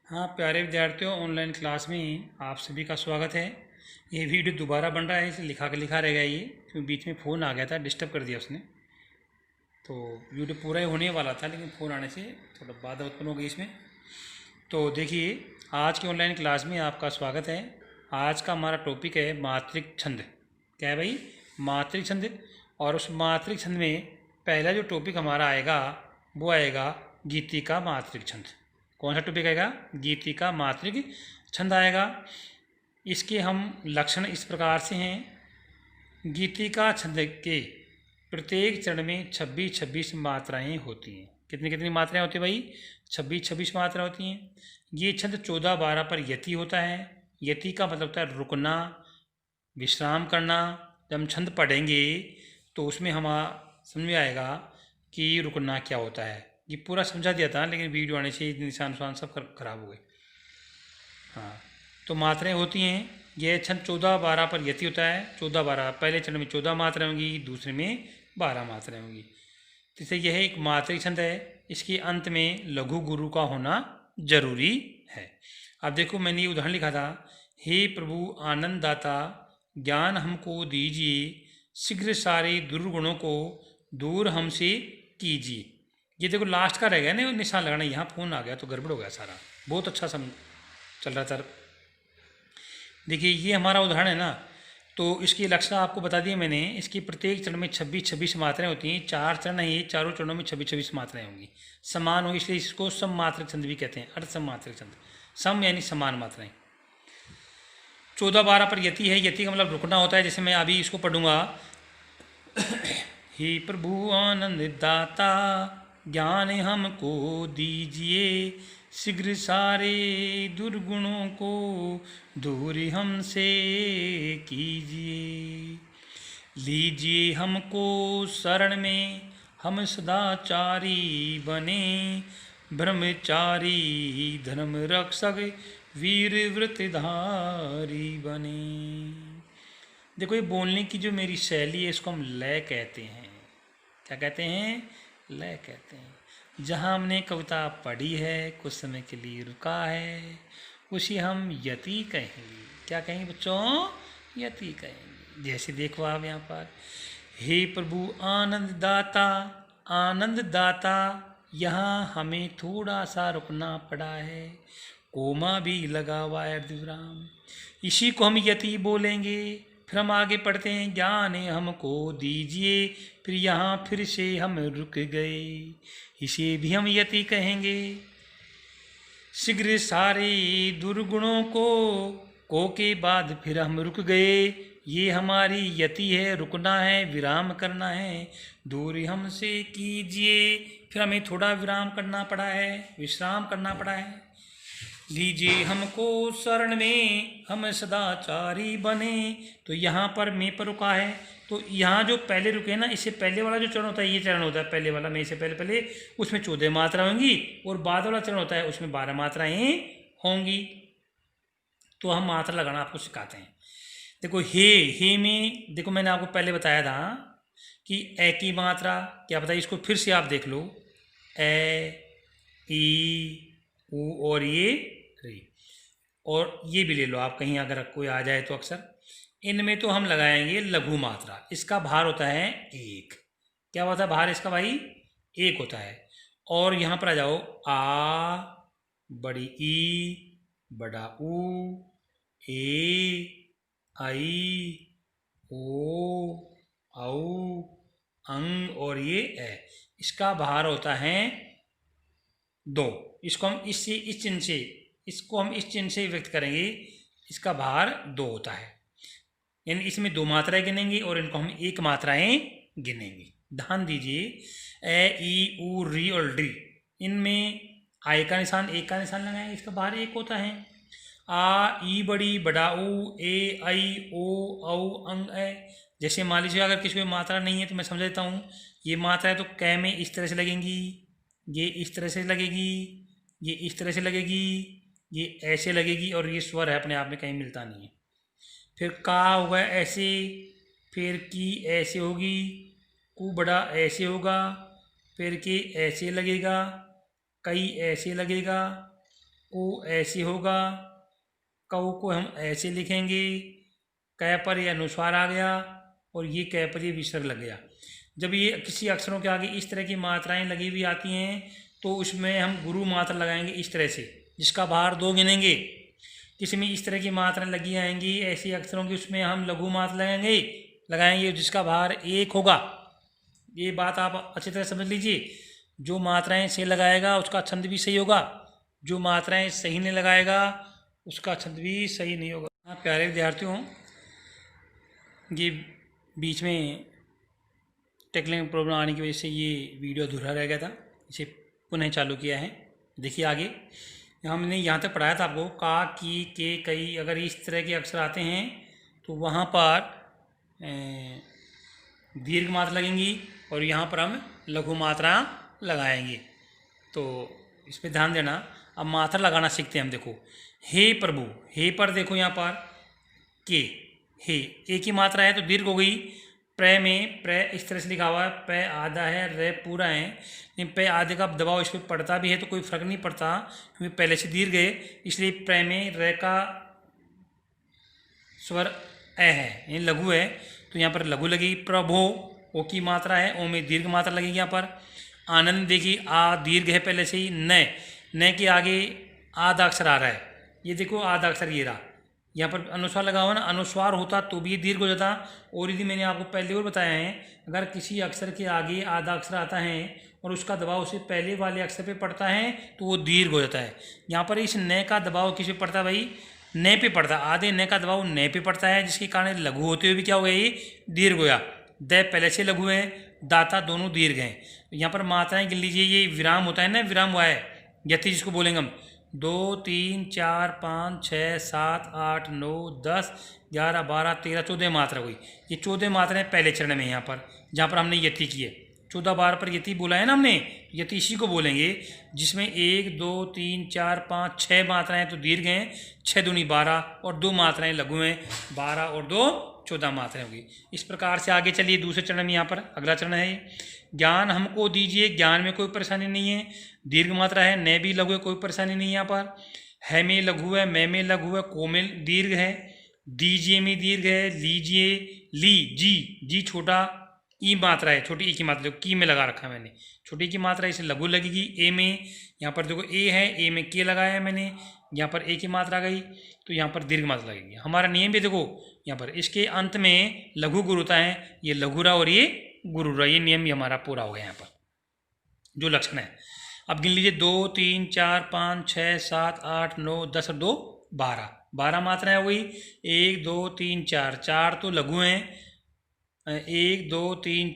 हाँ प्यारे विद्यार्थियों, ऑनलाइन क्लास में आप सभी का स्वागत है। ये वीडियो दोबारा बन रहा है, इसे लिखा रहेगा ये, क्योंकि बीच में फ़ोन आ गया था, डिस्टर्ब कर दिया उसने। तो वीडियो पूरा ही होने वाला था, लेकिन फ़ोन आने से थोड़ा बाधा उत्पन्न हो गई इसमें। तो देखिए, आज की ऑनलाइन क्लास में आपका स्वागत है। आज का हमारा टॉपिक है मात्रिक छंद। क्या है भाई? मात्रिक छंद। और उस मात्रिक छंद में पहला जो टॉपिक हमारा आएगा वो आएगा गीति का मात्रिक छंद। कौन सा टॉपिक आएगा? गीति का मात्रिक छंद आएगा। इसके हम लक्षण इस प्रकार से हैं। गीति का छंद के प्रत्येक चरण में 26-26 मात्राएं होती हैं। कितनी कितनी मात्राएं होती हैं भाई? 26-26 मात्राएं होती हैं। ये छंद 14-12 पर यति होता है। यति का मतलब होता है रुकना, विश्राम करना। जब हम छंद पढ़ेंगे तो उसमें हम समझ में आएगा कि रुकना क्या होता है। ये पूरा समझा दिया था, लेकिन वीडियो आने से निशान उशान सब खराब हो गए। हाँ, तो मात्राएं होती हैं। यह छंद 14-12 पर यति होता है। 14-12 पहले चरण में 14 मात्राएं होंगी, दूसरे में 12 मात्राएं होंगी। तो इससे यह एक मात्रिक छंद है। इसके अंत में लघु गुरु का होना जरूरी है। अब देखो, मैंने ये उदाहरण लिखा था, हे प्रभु आनंद दाता ज्ञान हमको दीजिए, शीघ्र सारे दुर्गुणों को दूर हमसे कीजिए। ये देखो लास्ट का रह गया ना निशान लगाना, यहाँ फ़ोन आ गया तो गड़बड़ हो गया सारा। बहुत अच्छा चल रहा था। देखिए, ये हमारा उदाहरण है ना, तो इसकी लक्षण आपको बता दिए मैंने। इसकी प्रत्येक चरण में 26-26 मात्राएं होती हैं। 4 चरण है, ये चारों चरणों में 26-26 मात्राएं होंगी। समान हो, इसलिए इसको सम मात्रिक छंद भी कहते हैं। अर्ध सम मात्रिक छंद, सम यानी समान मात्राएं। 14-12 पर यति है। यति का मतलब रुकना होता है। जैसे मैं अभी इसको पढ़ूंगा, हे प्रभु आनंद दाता ज्ञान हमको दीजिए, शीघ्र सारे दुर्गुणों को दूर हमसे कीजिए। लीजिए हमको शरण में, हम सदाचारी बने, ब्रह्मचारी धर्म रक्षक वीर व्रतधारी बने। देखो, ये बोलने की जो मेरी शैली है इसको हम लय कहते हैं। क्या कहते हैं? लय कहते हैं। जहाँ हमने कविता पढ़ी है, कुछ समय के लिए रुका है, उसी हम यति कहेंगे। क्या कहेंगे बच्चों? यति कहेंगे। जैसे देखो आप यहाँ पर, हे प्रभु आनंद दाता। आनंद दाता, यहाँ हमें थोड़ा सा रुकना पड़ा है, कोमा भी लगा हुआ है, अर्धविराम। इसी को हम यति बोलेंगे। फिर हम आगे पढ़ते हैं, ज्ञान हमको दीजिए, फिर यहाँ फिर से हम रुक गए, इसे भी हम यति कहेंगे। शीघ्र सारे दुर्गुणों को के बाद फिर हम रुक गए, ये हमारी यति है, रुकना है, विराम करना है। दूर हमसे कीजिए, फिर हमें थोड़ा विराम करना पड़ा है, विश्राम करना पड़ा है। लीजिए हमको शरण में, हम सदाचारी बने। तो यहाँ पर मैं पर रुका है, तो यहाँ जो पहले रुके ना, इससे पहले वाला जो चरण होता है, ये चरण होता है पहले वाला, मैं से पहले उसमें 14 मात्रा होंगी, और बाद वाला चरण होता है उसमें 12 मात्राएं होंगी। तो हम मात्रा लगाना आपको सिखाते हैं। देखो, हे में देखो, मैंने आपको पहले बताया था कि ए की मात्रा क्या बताइए, इसको फिर से आप देख लो। ए, ई, ऊ और ये री, और ये भी ले लो आप, कहीं अगर कोई आ जाए तो अक्सर। इनमें तो हम लगाएंगे लघु मात्रा। इसका भार होता है 1। क्या होता है भार इसका भाई? 1 होता है। और यहाँ पर आ जाओ, आ, बड़ी ई, बड़ा ऊ, ए, आई, ओ, औ, अंग और ये ए। इसका भार होता है 2। इसको हम इस चिन्ह से, इसको हम इस चिन्ह से व्यक्त करेंगे। इसका भार 2 होता है, यानी इसमें 2 मात्राएं गिनेंगे और इनको हम 1 मात्राएं गिनेंगे। ध्यान दीजिए, ए, ई, ऊ, री और डी, इनमें आई का निशान, 1 का निशान लगाएंगे, इसका भार 1 होता है। आ, ई बड़ी, बड़ा ऊ, ए, आई, ओ, औ, अंग, ए। जैसे मान लीजिए अगर किसी में मात्रा नहीं है तो मैं समझ लेता हूँ। ये मात्रा है तो कै में इस तरह से लगेंगी, ये इस तरह से लगेगी, ये इस तरह से लगेगी, ये ऐसे लगेगी, और ये स्वर है अपने आप में, कहीं मिलता नहीं है। फिर का होगा ऐसे, फिर की ऐसे होगी, कु बड़ा ऐसे होगा, फिर के ऐसे लगेगा, कई ऐसे लगेगा, ऊ ऐसे होगा, कऊ को हम ऐसे लिखेंगे, कै पर ये अनुस्वार आ गया और ये कै पर ये विसर्ग लग गया। जब ये किसी अक्षरों के आगे इस तरह की मात्राएं लगी हुई आती हैं तो उसमें हम गुरु मात्रा लगाएंगे इस तरह से, जिसका बाहर 2 गिनेंगे। किसी में इस तरह की मात्राएं लगी आएंगी ऐसे अक्षरों की, उसमें हम लघु मात्रा लगाएंगे जिसका बाहर 1 होगा। ये बात आप अच्छी तरह समझ लीजिए। जो मात्राएं सही लगाएगा उसका छंद भी सही होगा, जो मात्राएं सही नहीं लगाएगा उसका छंद भी सही नहीं होगा। हाँ प्यारे विद्यार्थियों, ये बीच में टेक्निकल प्रॉब्लम आने की वजह से ये वीडियो अधूरा रह गया था, इसे पुनः चालू किया है। देखिए आगे हमने यहाँ तक पढ़ाया था आपको, का, की, के, कई, अगर इस तरह के अक्षर आते हैं तो वहाँ पर दीर्घ मात्रा लगेंगी और यहाँ पर हम लघु मात्रा लगाएंगे। तो इस पर ध्यान देना। अब मात्रा लगाना सीखते हैं हम। देखो, हे प्रभु, हे पर देखो यहाँ पर के, हे, एक ही मात्रा है तो दीर्घ हो गई। प्र में प्र इस तरह से लिखा हुआ है, प आधा है, रे पूरा है, लेकिन प आधे का दबाव इस पर पड़ता भी है तो कोई फर्क नहीं पड़ता क्योंकि पहले से दीर्घ है, इसलिए प्र में रे का स्वर ए है, ये लघु है तो यहाँ पर लघु लगेगी। प्रभो, ओ की मात्रा है, ओ में दीर्घ मात्रा लगेगी यहाँ पर। आनंद, देखिए आ दीर्घ है पहले से ही। न के आगे आधा अक्षर आ रहा है, ये देखो आधा अक्षर ये रहा, यहाँ पर अनुस्वार लगा हुआ ना, अनुस्वार होता तो भी दीर्घ हो जाता। और यदि मैंने आपको पहले और बताया है, अगर किसी अक्षर के आगे आधा अक्षर आता है और उसका दबाव उसे पहले वाले अक्षर पे पड़ता है तो वो दीर्घ हो जाता है। यहाँ पर इस न का दबाव किस पे पड़ता है भाई? न पे पड़ता है। आधे न का दबाव न पे पड़ता है, जिसके कारण लघु होते हुए भी क्या हो गया, ये दीर्घ हो गया। द पहले से लघु है, दाता दोनों दीर्घ हैं। यहाँ पर मात्राएं गिन लीजिए, ये विराम होता है ना, विराम हुआ है यति जिसको बोलेंगे हम। 2 3 4 5 6 7 8 9 10 11 12 13 14 मात्रा हुई। ये 14 मात्राएं पहले चरण में यहाँ पर, जहाँ पर हमने यति की है। 14 बार पर यति बोला है ना हमने, यति इसी को बोलेंगे जिसमें 1 2 3 4 5 6 मात्राएं तो दीर्घ हैं, 6 दूनी 12 और 2 मात्राएं लघु हैं, 12 और 2 14 मात्राएं होगी। इस प्रकार से आगे चलिए दूसरे चरण में। यहाँ पर अगला चरण है ज्ञान हमको दीजिए। ज्ञान में कोई परेशानी नहीं है, दीर्घ मात्रा है, न भी लघु है, कोई परेशानी नहीं है। यहाँ पर है में लघु है, मैं में लघु है, को में दीर्घ है, दीजिए में दीर्घ है, लीजिए, ली, जी छोटा ई मात्रा है, छोटी ई की मात्रा की में लगा रखा है मैंने, छोटी की मात्रा इसे लघु लगेगी। ए में, यहाँ पर देखो ए है, ए में के लगाया है मैंने, यहाँ पर ए की मात्रा गई तो यहाँ पर दीर्घ मात्रा लगेगी। हमारा नियम भी देखो यहाँ पर, इसके अंत में लघु गुरु होता है, ये लघुरा और ये गुरुरा, ये नियम भी हमारा पूरा हो गया यहाँ पर जो लक्षण है। अब गिन लीजिए 2 3 4 5 6 7 8 9 10 और 2 12 मात्राएं हो गई। 1 2 3 4, 4 तो लघु हैं, 1 2 3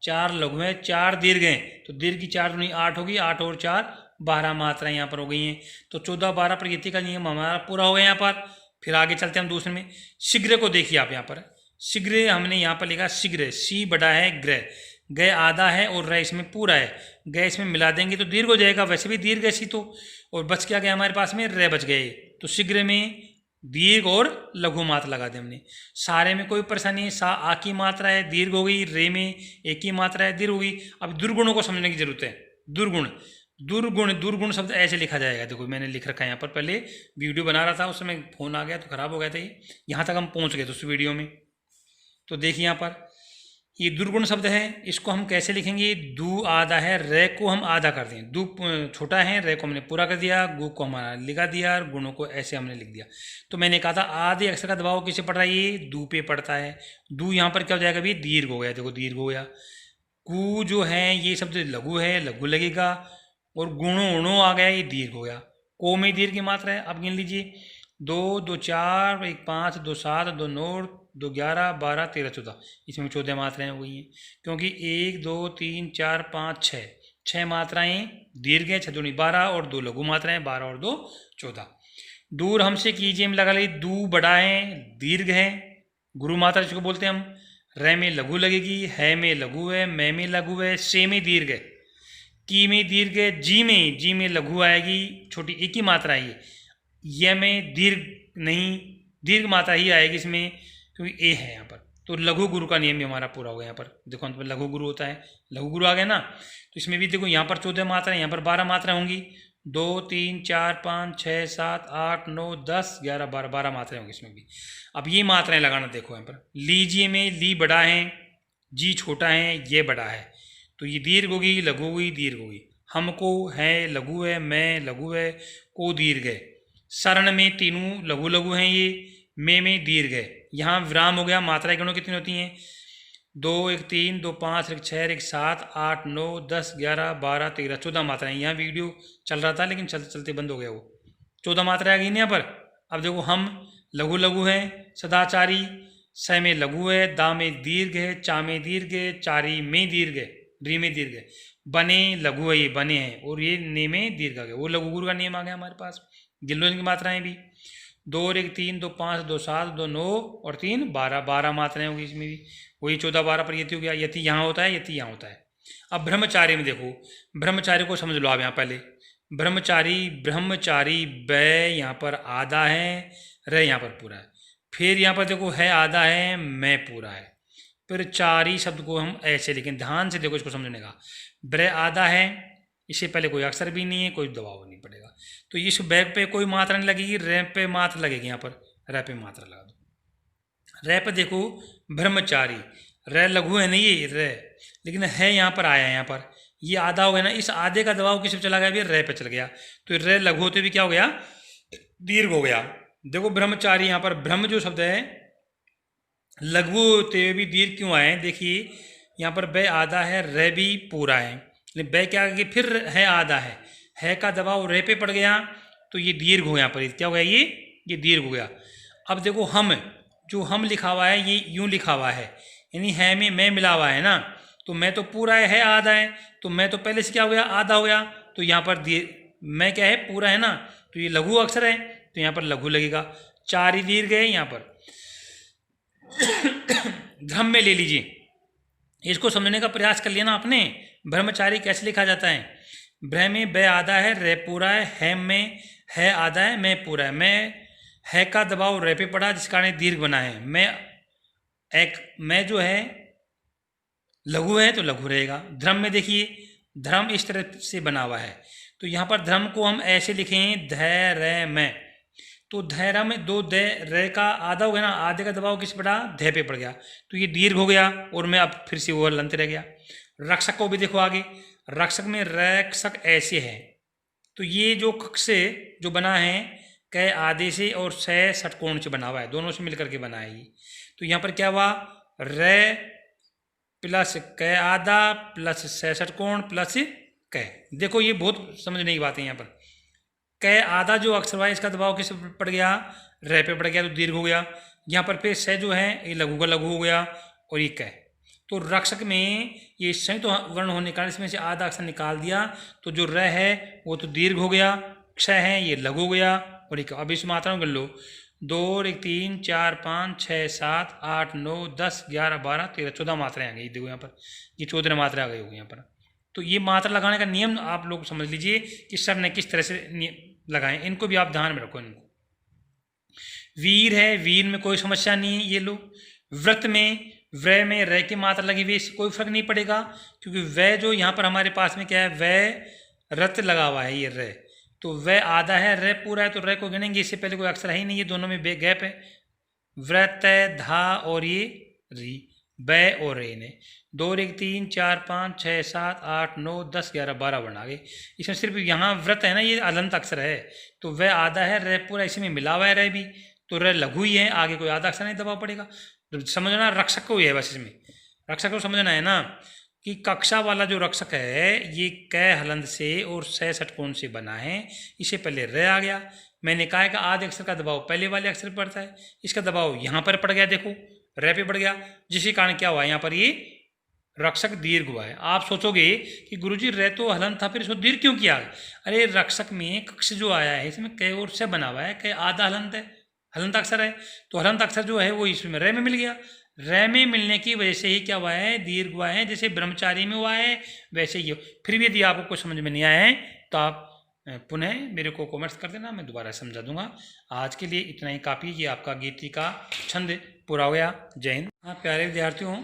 4 लघु हैं, 4 दीर्घ हैं, तो दीर्घ की 4 दूनी 8 होगी, 8 और 4 12 मात्राएं यहाँ पर हो गई हैं। तो 14 12 पर यति का नियम हमारा पूरा हो गया यहाँ पर। फिर आगे चलते हैं हम दूसरे में। शीघ्र को देखिए आप यहाँ पर, शीघ्र हमने यहाँ पर लिखा शीघ्र, सी बड़ा है ग्रह, गय आधा है और र इसमें पूरा है, गय इसमें मिला देंगे तो दीर्घ हो जाएगा, वैसे भी दीर्घ ऐसी तो, और बच क्या गया हमारे पास में, र बच गए। तो शीघ्र में दीर्घ और लघु मात्रा लगा दी हमने। सारे में कोई परेशानी नहीं, सा आ की मात्रा है, दीर्घ हो गई, रे में एक ही मात्रा है, दीर्घ हो गई। अब दुर्गुणों को समझने की जरूरत है। दुर्गुण शब्द ऐसे लिखा जाएगा, देखो मैंने लिख रखा है यहाँ पर, पहले वीडियो बना रहा था उस समय फोन आ गया तो खराब हो गया था, ये यहाँ तक हम पहुँच गए तो उस वीडियो में। तो देखिए यहाँ पर ये दुर्गुण शब्द है, इसको हम कैसे लिखेंगे, दू आधा है, रे को हम आधा कर दें, दू छोटा है, रे को हमने पूरा कर दिया, गु को हमारा लिखा दिया और गुणों को ऐसे हमने लिख दिया। तो मैंने कहा था आधे अक्षर का दबाव किसे पड़ रहा है, ये दू पे पड़ता है। दू यहाँ पर क्या हो जाएगा, भी दीर्घ हो गया, देखो दीर्घ हो गया। कु जो है ये शब्द लघु है, लघु लगेगा, और गुणो उणो आ गया, ये दीर्घ हो गया। को में दीर्घ की मात्रा है। अब गिन लीजिए 2 2 4 1 5 2 7 2 9 2 11 12 13 14, इसमें 14 मात्राएं हो गई हैं, क्योंकि 1 2 3 4 5 6 मात्राएं दीर्घ है, 6 दूनी 12 और 2 लघु मात्राएं, 12 और 2 14। दूर हमसे कीजिए में लगा ली, दू बड़ा है, दीर्घ है, गुरु मात्रा जिसको बोलते हैं हम। रे में लघु लगेगी, है में लघु है, मैं में लघु है, से में दीर्घ है, की में दीर्घ है, जी में लघु आएगी, छोटी एक ही मात्रा है। ये में दीर्घ नहीं, दीर्घ मात्रा ही आएगी इसमें, क्योंकि ए है यहाँ पर। तो लघु गुरु का नियम भी हमारा पूरा हो गया। यहाँ पर देखो अंत में लघु गुरु होता है, लघु गुरु आ गया ना। तो इसमें भी देखो यहाँ पर 14 मात्रा है, यहाँ पर 12 मात्रा होंगी। 2 3 4 5 6 7 8 9 10 11 12 12 मात्राएं होंगी इसमें भी। अब ये मात्राएं लगाना देखो यहाँ पर, लीजिए में ली बड़ा है, जी छोटा है, ये बड़ा है, तो ये दीर्घ होगी, लघु होगी, दीर्घ होगी। हमको है लघु है, मैं लघु है, को दीर्घ है। शरण में तीनों लघु लघु हैं, ये में दीर्घ है। यहाँ विराम हो गया। मात्राएं गणों कितनी होती हैं? 2 1 3 2 5 1 6 1 7 8 9 10 11 12 13 14 मात्राएं। यहाँ वीडियो चल रहा था लेकिन चलते चलते बंद हो गया वो। 14 मात्राएं आ गई ना यहाँ पर। अब देखो, हम लघु लघु है, सदाचारी, स में लघु है, दा में दीर्घ है, चा में दीर्घ है, चारी में दीर्घ है, री में दीर्घ है। बने लघु है, ये बने हैं, और ये ने में दीर्घ आ गया, वो लघु गुरु का नियम आ गया हमारे पास। गिन लो इनकी मात्राएं भी। 2 और 1 3 2 5 2 7 2 9 और 3 12 12 मात्राएं होगी इसमें भी। वही 14 12 पर यति हो गया। यति यहाँ होता है, यति यहाँ होता है। अब ब्रह्मचारी में देखो, ब्रह्मचारी को समझ लो आप यहाँ पहले। ब्रह्मचारी, ब्रह्मचारी, ब यहाँ पर आधा है, र यहाँ पर पूरा है। फिर यहाँ पर देखो, है आधा है, मैं पूरा है। फिर चारी शब्द को हम ऐसे लिखें, ध्यान से देखो इसको समझने का। ब्र आधा है, इससे पहले कोई अक्षर भी नहीं है, कोई दबाव नहीं पड़ेगा, तो इस बैग पे कोई मात्रा नहीं लगेगी, रे पे मात्रा लगेगी। यहाँ पर रे पे मात्रा लगा दो। रे पे देखो, ब्रह्मचारी, रे लघु है नहीं ये रे, लेकिन है यहाँ पर आया है, यहाँ पर ये आधा हो गया ना, इस आधे का दबाव किस पे चला गया? अभी रे पे चल गया, तो रे लघु होते भी क्या हो गया? दीर्घ हो गया। देखो ब्रह्मचारी, यहाँ पर ब्रह्म जो शब्द है लघु होते हुए भी दीर्घ क्यों आए? देखिए यहाँ पर ब आधा है, रे भी पूरा है, लेकिन ब क्या कि फिर है आधा है का दबाव रे पे पड़ गया, तो ये दीर्घ हो गया। यहाँ पर क्या हो गया? ये दीर्घ हो गया। अब देखो, हम जो हम लिखा हुआ है ये यूं लिखा हुआ है, यानी है में मैं मिला हुआ है ना, तो मैं तो पूरा है आधा है, तो मैं तो पहले से क्या हो गया? आधा हो गया। तो यहाँ पर मैं क्या है? पूरा है ना, तो ये लघु अक्षर है, तो यहाँ पर लघु लगेगा। चार ही दीर्घ है यहाँ पर। धर्म में ले लीजिए, इसको समझने का प्रयास कर लिया ना आपने। ब्रह्मचारी कैसे लिखा जाता है? ब्रह में ब आधा है, रे पूरा है में है आधा है, मैं पूरा है। मैं का दबाव रे पे पड़ा, जिस कारण दीर्घ बना है। मैं जो है लघु है, तो लघु रहेगा। धर्म में देखिए, धर्म इस तरह से बना हुआ है, तो यहाँ पर धर्म को हम ऐसे लिखें, धैर्य में, तो धैर्य में 2 द रे का आधा हो गया ना, आधे का दबाव किस पड़ा? धै पे पड़ गया, तो ये दीर्घ हो गया, और मैं अब फिर से वो लंत रह गया। रक्षक को भी देखो आगे, रक्षक में रक्षक ऐसे है, तो ये जो कक्ष से जो बना है, कै आधे से और सै षटकोण से बना हुआ है, दोनों से मिलकर के बना है ये। तो यहाँ पर क्या हुआ? रे प्लस कै आधा प्लस सै षटकोण प्लस कै। देखो ये बहुत समझने की बात है। यहाँ पर कै आधा जो अक्षर है, इसका दबाव किस पे पड़ गया? रे पे पड़ गया, तो दीर्घ हो गया। यहाँ पर फिर सै जो है ये लघु का लघु हो गया, और ये कै। तो रक्षक में ये संयुक्त वर्ण होने के कारण इसमें से आधा अक्षर निकाल दिया, तो जो र है वो तो दीर्घ हो गया, क्ष है ये लघु हो गया, और एक। अब इस मात्राओं कर लो, 2 और 1 3 4 5 6 7 8 9 10 11 12 13 14 मात्राएं आ गई। देखो यहाँ पर ये 14 मात्रा आ गई होगी यहाँ पर। तो ये मात्रा लगाने का नियम आप लोग समझ लीजिए कि सर ने किस तरह से लगाएं, इनको भी आप ध्यान में रखो। इनको वीर है, वीर में कोई समस्या नहीं है। ये लो, व्रत में व्रय में रे की मात्रा लगी हुई, कोई फर्क नहीं पड़ेगा, क्योंकि वह जो यहाँ पर हमारे पास में क्या है, वह रत लगा हुआ है, ये रे, तो वह आधा है, रे पूरा है, तो रे को गिनेंगे। इससे पहले कोई अक्षर है ही नहीं, ये दोनों में गैप है। व्रत धा और ये री, बै और रे ने 2 1 3 4 5 6 7 8 9 10 11 12 वर्ण आ गए। इसमें सिर्फ यहाँ व्रत है ना, ये अलंत अक्षर है, तो वह आधा है, रे पूरा इसी में मिला हुआ है, रे भी, तो रे लघु ही है, आगे कोई आधा अक्षर नहीं दबाव पड़ेगा। तो समझना रक्षक को ही है, बस इसमें रक्षक को समझना है ना, कि कक्षा वाला जो रक्षक है ये कै हलंत से और सै षटकोण से बना है। इसे पहले रे आ गया, मैंने कहा कि आधे अक्षर का दबाव पहले वाले अक्षर पर पड़ता है, इसका दबाव यहाँ पर पड़ गया, देखो रे पे पड़ गया, जिसके कारण क्या हुआ, यहाँ पर ये रक्षक दीर्घ हुआ है। आप सोचोगे कि गुरुजी रे तो हलंत था, फिर इसको दीर्घ क्यों किया? अरे रक्षक में कक्ष जो आया है इसमें कै और से बना हुआ है, कै आधा हलंत है, हलंत अक्षर है, तो हलंत अक्षर जो है वो इसमें रे में मिल गया। रे में मिलने की वजह से ही क्या हुआ है, दीर्घ हुआ है, जैसे ब्रह्मचारी में हुआ है वैसे ही हो। फिर भी यदि आपको कुछ समझ में नहीं आया है तो आप पुनः मेरे को कमेंट्स कर देना, मैं दोबारा समझा दूंगा। आज के लिए इतना ही काफ़ी। ये आपका गीति का छंद पूरा हो गया। जय हिंद। हाँ प्यारे विद्यार्थियों,